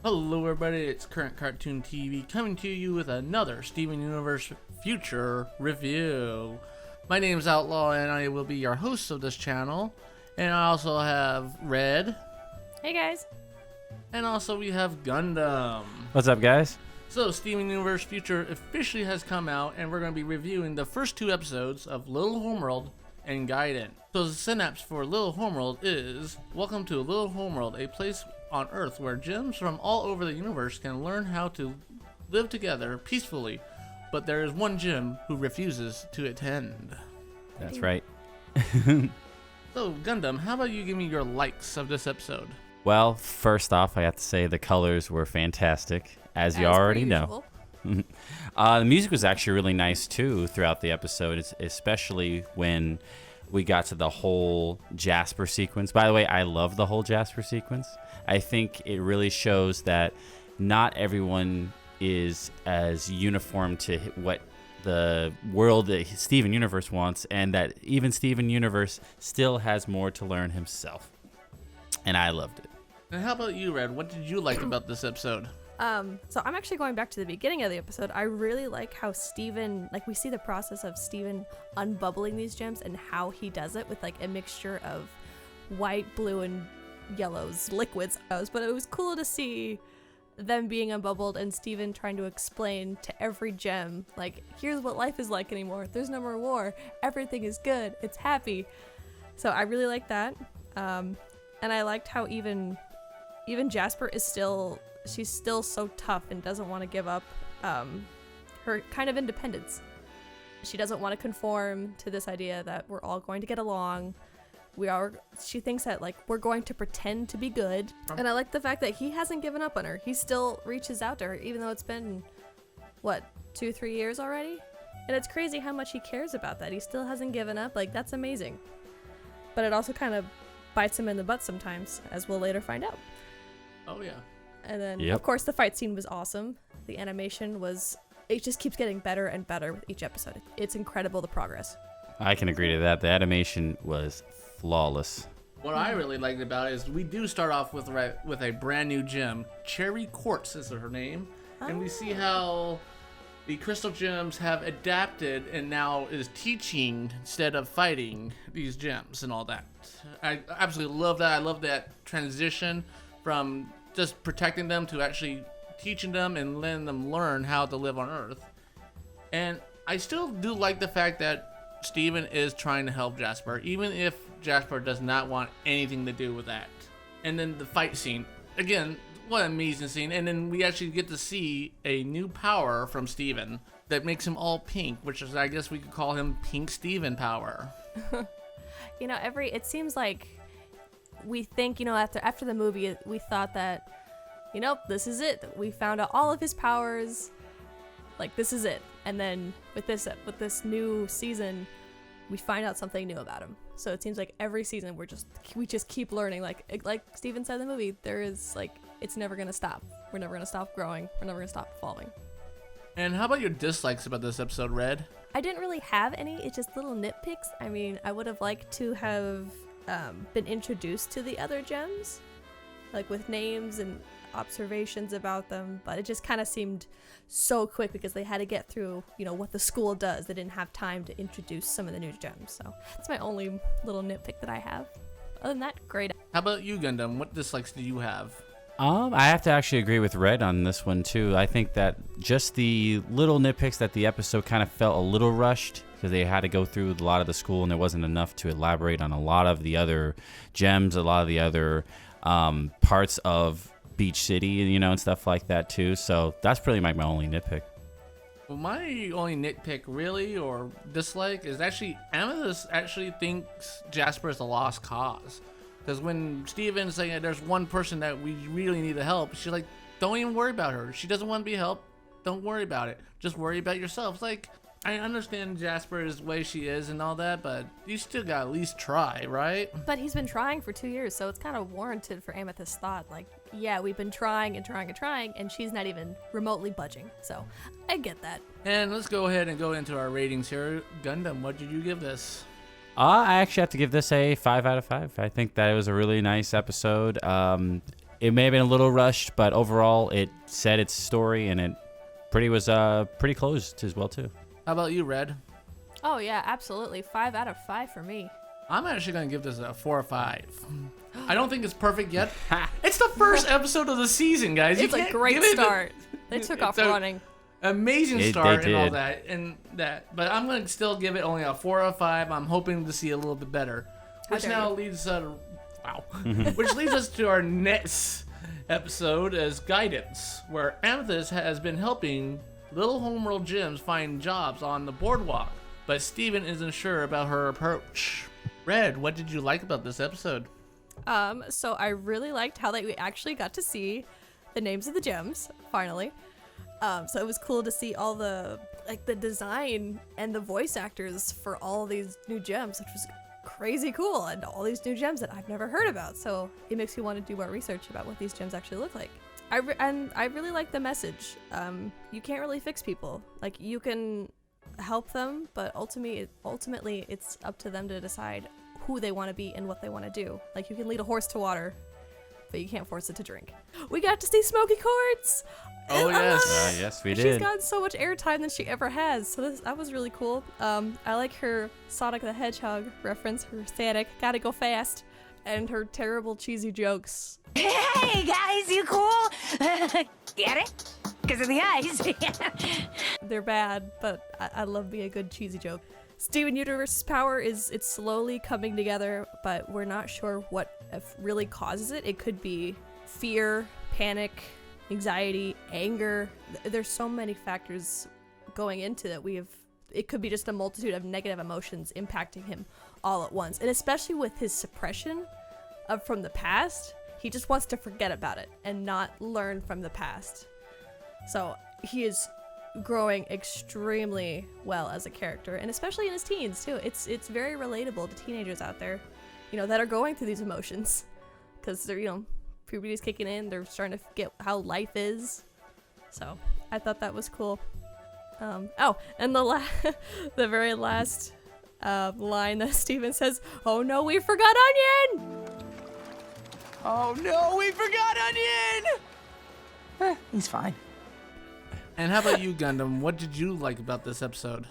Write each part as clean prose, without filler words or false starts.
Hello everybody, it's Current Cartoon TV coming to you with another Steven Universe Future review. My name is Outlaw and I will be your host of this channel. And I also have Red. Hey guys. And also we have Gundam. What's up, guys? So Steven Universe Future officially has come out and we're going to be reviewing the first two episodes of Little Homeworld and Gaiden. So the synapse for Little Homeworld is: welcome to Little Homeworld, a place on Earth where gems from all over the universe can learn how to live together peacefully, but there is one gem who refuses to attend. That's right. So Gundam, how about you give me your likes of this episode? Well, first off, I have to say the colors were fantastic, as you already know. The music was actually really nice too throughout the episode, especially when we got to the whole Jasper sequence. By the way, I love the whole Jasper sequence. I think it really shows that not everyone is as uniform to what the world that Steven Universe wants, and that even Steven Universe still has more to learn himself. And I loved it. And how about you, Red? What did you like about this episode? So I'm actually going back to the beginning of the episode. I really like how Steven, we see the process of Steven unbubbling these gems and how he does it with a mixture of white, blue, and yellows liquids. But it was cool to see them being unbubbled and Steven trying to explain to every gem, here's what life is like anymore. There's no more war. Everything is good. It's happy. So I really like that. And I liked how even Jasper is she's still so tough and doesn't want to give up her kind of independence. She doesn't want to conform to this idea that we're all going to get along. She thinks that we're going to pretend to be good. And I like the fact that he hasn't given up on her. He still reaches out to her, even though it's been, 2-3 years already? And it's crazy how much he cares about that. He still hasn't given up. That's amazing. But it also kind of bites him in the butt sometimes, as we'll later find out. Oh, yeah. And then, Of course, the fight scene was awesome. The animation it just keeps getting better and better with each episode. It's incredible, the progress. I can agree to that. The animation was flawless. What I really liked about it is we do start off with a brand new gem. Cherry Quartz is her name. And we see how the crystal gems have adapted and now is teaching instead of fighting these gems and all that. I absolutely love that. I love that transition from just protecting them to actually teaching them and letting them learn how to live on Earth. And I still do like the fact that Steven is trying to help Jasper, even if Jasper does not want anything to do with that. And then the fight scene, again, what an amazing scene. And then we actually get to see a new power from Steven that makes him all pink, which is, I guess we could call him Pink Steven power. It seems like we think, after the movie, we thought that, this is it. We found out all of his powers. This is it. And then with this new season, we find out something new about him. So it seems like every season we just keep learning. Like Steven said in the movie, there is it's never gonna stop. We're never gonna stop growing. We're never gonna stop evolving. And how about your dislikes about this episode, Red? I didn't really have any. It's just little nitpicks. I mean, I would have liked to have been introduced to the other gems, with names and observations about them, but it just kind of seemed so quick because they had to get through, what the school does. They didn't have time to introduce some of the new gems. So that's my only little nitpick that I have. Other than that, great. How about you, Gundam? What dislikes do you have? I have to actually agree with Red on this one too. I think that just the little nitpicks that the episode kind of felt a little rushed because they had to go through a lot of the school and there wasn't enough to elaborate on a lot of the other gems, a lot of the other parts of Beach City, and stuff like that too. So that's pretty my only nitpick. Well, my only nitpick really or dislike is actually Amethyst actually thinks Jasper is a lost cause. Because when Steven's saying that there's one person that we really need to help, she's like, don't even worry about her. She doesn't want to be helped. Don't worry about it. Just worry about yourself. I understand Jasper's way she is and all that, but you still gotta at least try, right? But he's been trying for 2 years, so it's kind of warranted for Amethyst's thought. Yeah, we've been trying and trying and trying, and she's not even remotely budging. So I get that. And let's go ahead and go into our ratings here. Gundam, what did you give this? I actually have to give this a 5 out of 5. I think that it was a really nice episode. It may have been a little rushed, but overall it said its story, and it was pretty closed as well too. How about you, Red? Oh yeah, absolutely. 5 out of 5 for me. I'm actually gonna give this a 4 or 5. I don't think it's perfect yet. It's the first episode of the season, guys. It's a great start. They took off running. Amazing start they and all did. that, but I'm gonna still give it only a 4 or 5. I'm hoping to see a little bit better, which now leads which leads us to our next episode as guidance, where Amethyst has been helping Little Homeworld gyms find jobs on the boardwalk, but Steven isn't sure about her approach. Red, what did you like about this episode? So I really liked how we actually got to see the names of the gems finally. So it was cool to see all the design and the voice actors for all these new gems, which was crazy cool, and all these new gems that I've never heard about. So it makes me want to do more research about what these gems actually look like. And I really like the message. You can't really fix people. Like, you can help them, but ultimately it's up to them to decide who they want to be and what they want to do. Like, you can lead a horse to water, but you can't force it to drink. We got to see Smoky Quartz. Oh yes, yes we did. She's gotten so much airtime than she ever has, so that was really cool. I like her Sonic the Hedgehog reference, her static, gotta go fast, and her terrible cheesy jokes. Hey guys, you cool? Get it? Because of the eyes. They're bad, but I love being a good cheesy joke. Steven Universe's power it's slowly coming together, but we're not sure what really causes it. It could be fear, panic, anxiety, anger. There's so many factors going into that. It could be just a multitude of negative emotions impacting him all at once. And especially with his suppression from the past, he just wants to forget about it and not learn from the past. So he is growing extremely well as a character, and especially in his teens too. It's very relatable to teenagers out there, that are going through these emotions, because they're, puberty's kicking in. They're starting to get how life is. So I thought that was cool. And the very last line that Steven says, "Oh no, we forgot onion!" Oh no, we forgot onion! He's fine. And how about you, Gundam? What did you like about this episode?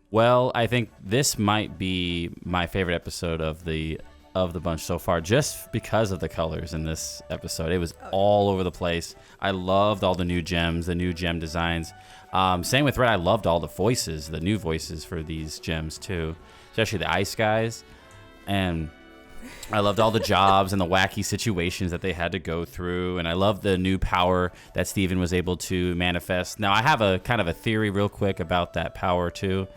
Well, I think this might be my favorite episode of the bunch so far, just because of the colors in this episode. It was all over the place. I loved all the new gems, the new gem designs. Same with Red. I loved all the voices, the new voices for these gems too, especially the ice guys. And I loved all the jobs and the wacky situations that they had to go through, and I loved the new power that Steven was able to manifest. Now, I have a kind of a theory real quick about that power too.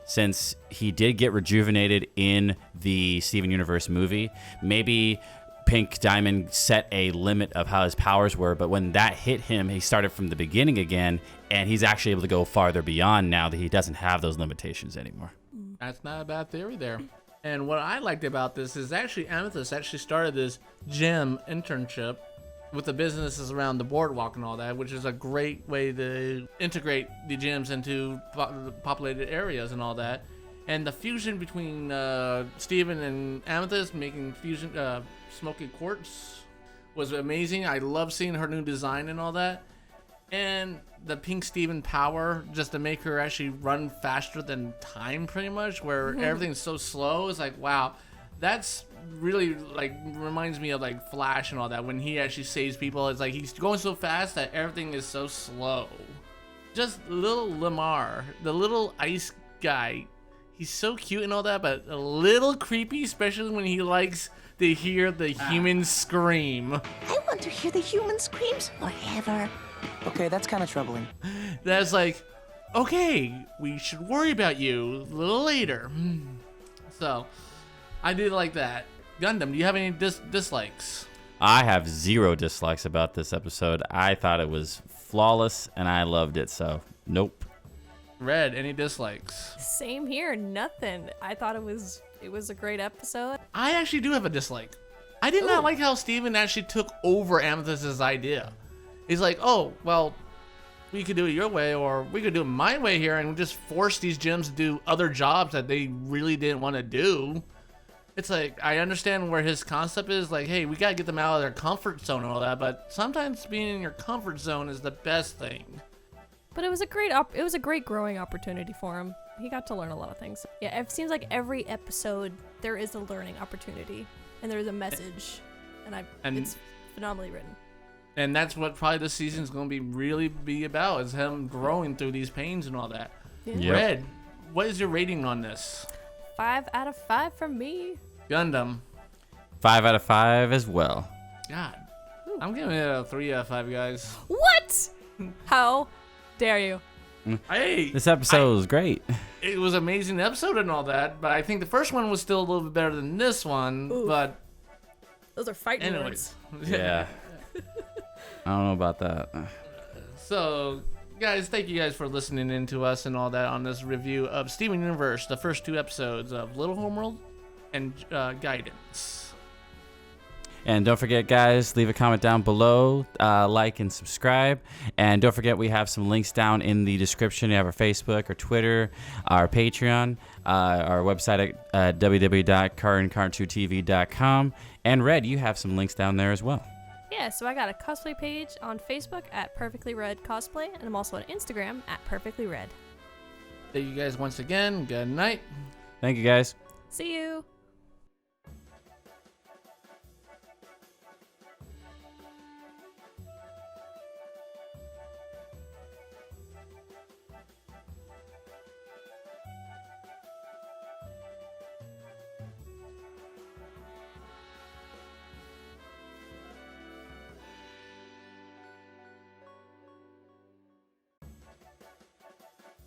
Since he did get rejuvenated in the Steven Universe movie, maybe Pink Diamond set a limit of how his powers were, but when that hit him, he started from the beginning again, and he's actually able to go farther beyond now that he doesn't have those limitations anymore. That's not a bad theory there. And what I liked about this is actually Amethyst actually started this gym internship with the businesses around the boardwalk and all that, which is a great way to integrate the gyms into populated areas and all that. And the fusion between Steven and Amethyst making fusion Smoky Quartz was amazing. I love seeing her new design and all that. And the Pink Steven power, just to make her actually run faster than time, pretty much, where everything's so slow. It's like, wow, that's really reminds me of Flash and all that. When he actually saves people, it's like he's going so fast that everything is so slow. Just little Lamar, the little ice guy, he's so cute and all that, but a little creepy, especially when he likes to hear the humans scream. I want to hear the human screams forever. Okay, that's kind of troubling. That's like, okay, we should worry about you a little later. So, I did like that. Gundam, do you have any dislikes? I have 0 dislikes about this episode. I thought it was flawless, and I loved it, so nope. Red, any dislikes? Same here, nothing. I thought it was a great episode. I actually do have a dislike. I did not like how Steven actually took over Amethyst's idea. He's like, oh, well, we could do it your way, or we could do it my way here, and just force these gyms to do other jobs that they really didn't want to do. it's like I understand where his concept is. Like, hey, we gotta get them out of their comfort zone and all that. But sometimes being in your comfort zone is the best thing. But it was a great growing opportunity for him. He got to learn a lot of things. Yeah, it seems like every episode there is a learning opportunity and there's a message, and it's phenomenally written. And that's what probably this season's gonna be about is him growing through these pains and all that. Yeah. Yep. Red, what is your rating on this? 5 out of 5 from me. Gundam. 5 out of 5 as well. God, I'm giving it a 3 out of 5, guys. What? How dare you? Hey, This episode was great. it was an amazing episode and all that, but I think the first one was still a little bit better than this one. Ooh. But Those are fighting anyways, words. Yeah. I don't know about that. So, guys, thank you guys for listening in to us and all that on this review of Steven Universe, the first 2 episodes of Little Homeworld and Guidance. And don't forget, guys, leave a comment down below, like and subscribe. And don't forget, we have some links down in the description. You have our Facebook, our Twitter, our Patreon, our website at www.cartoon2tv.com. And Red, you have some links down there as well. Yeah, so I got a cosplay page on Facebook at Perfectly Red Cosplay, and I'm also on Instagram at Perfectly Red. Thank you guys once again. Good night. Thank you, guys. See you.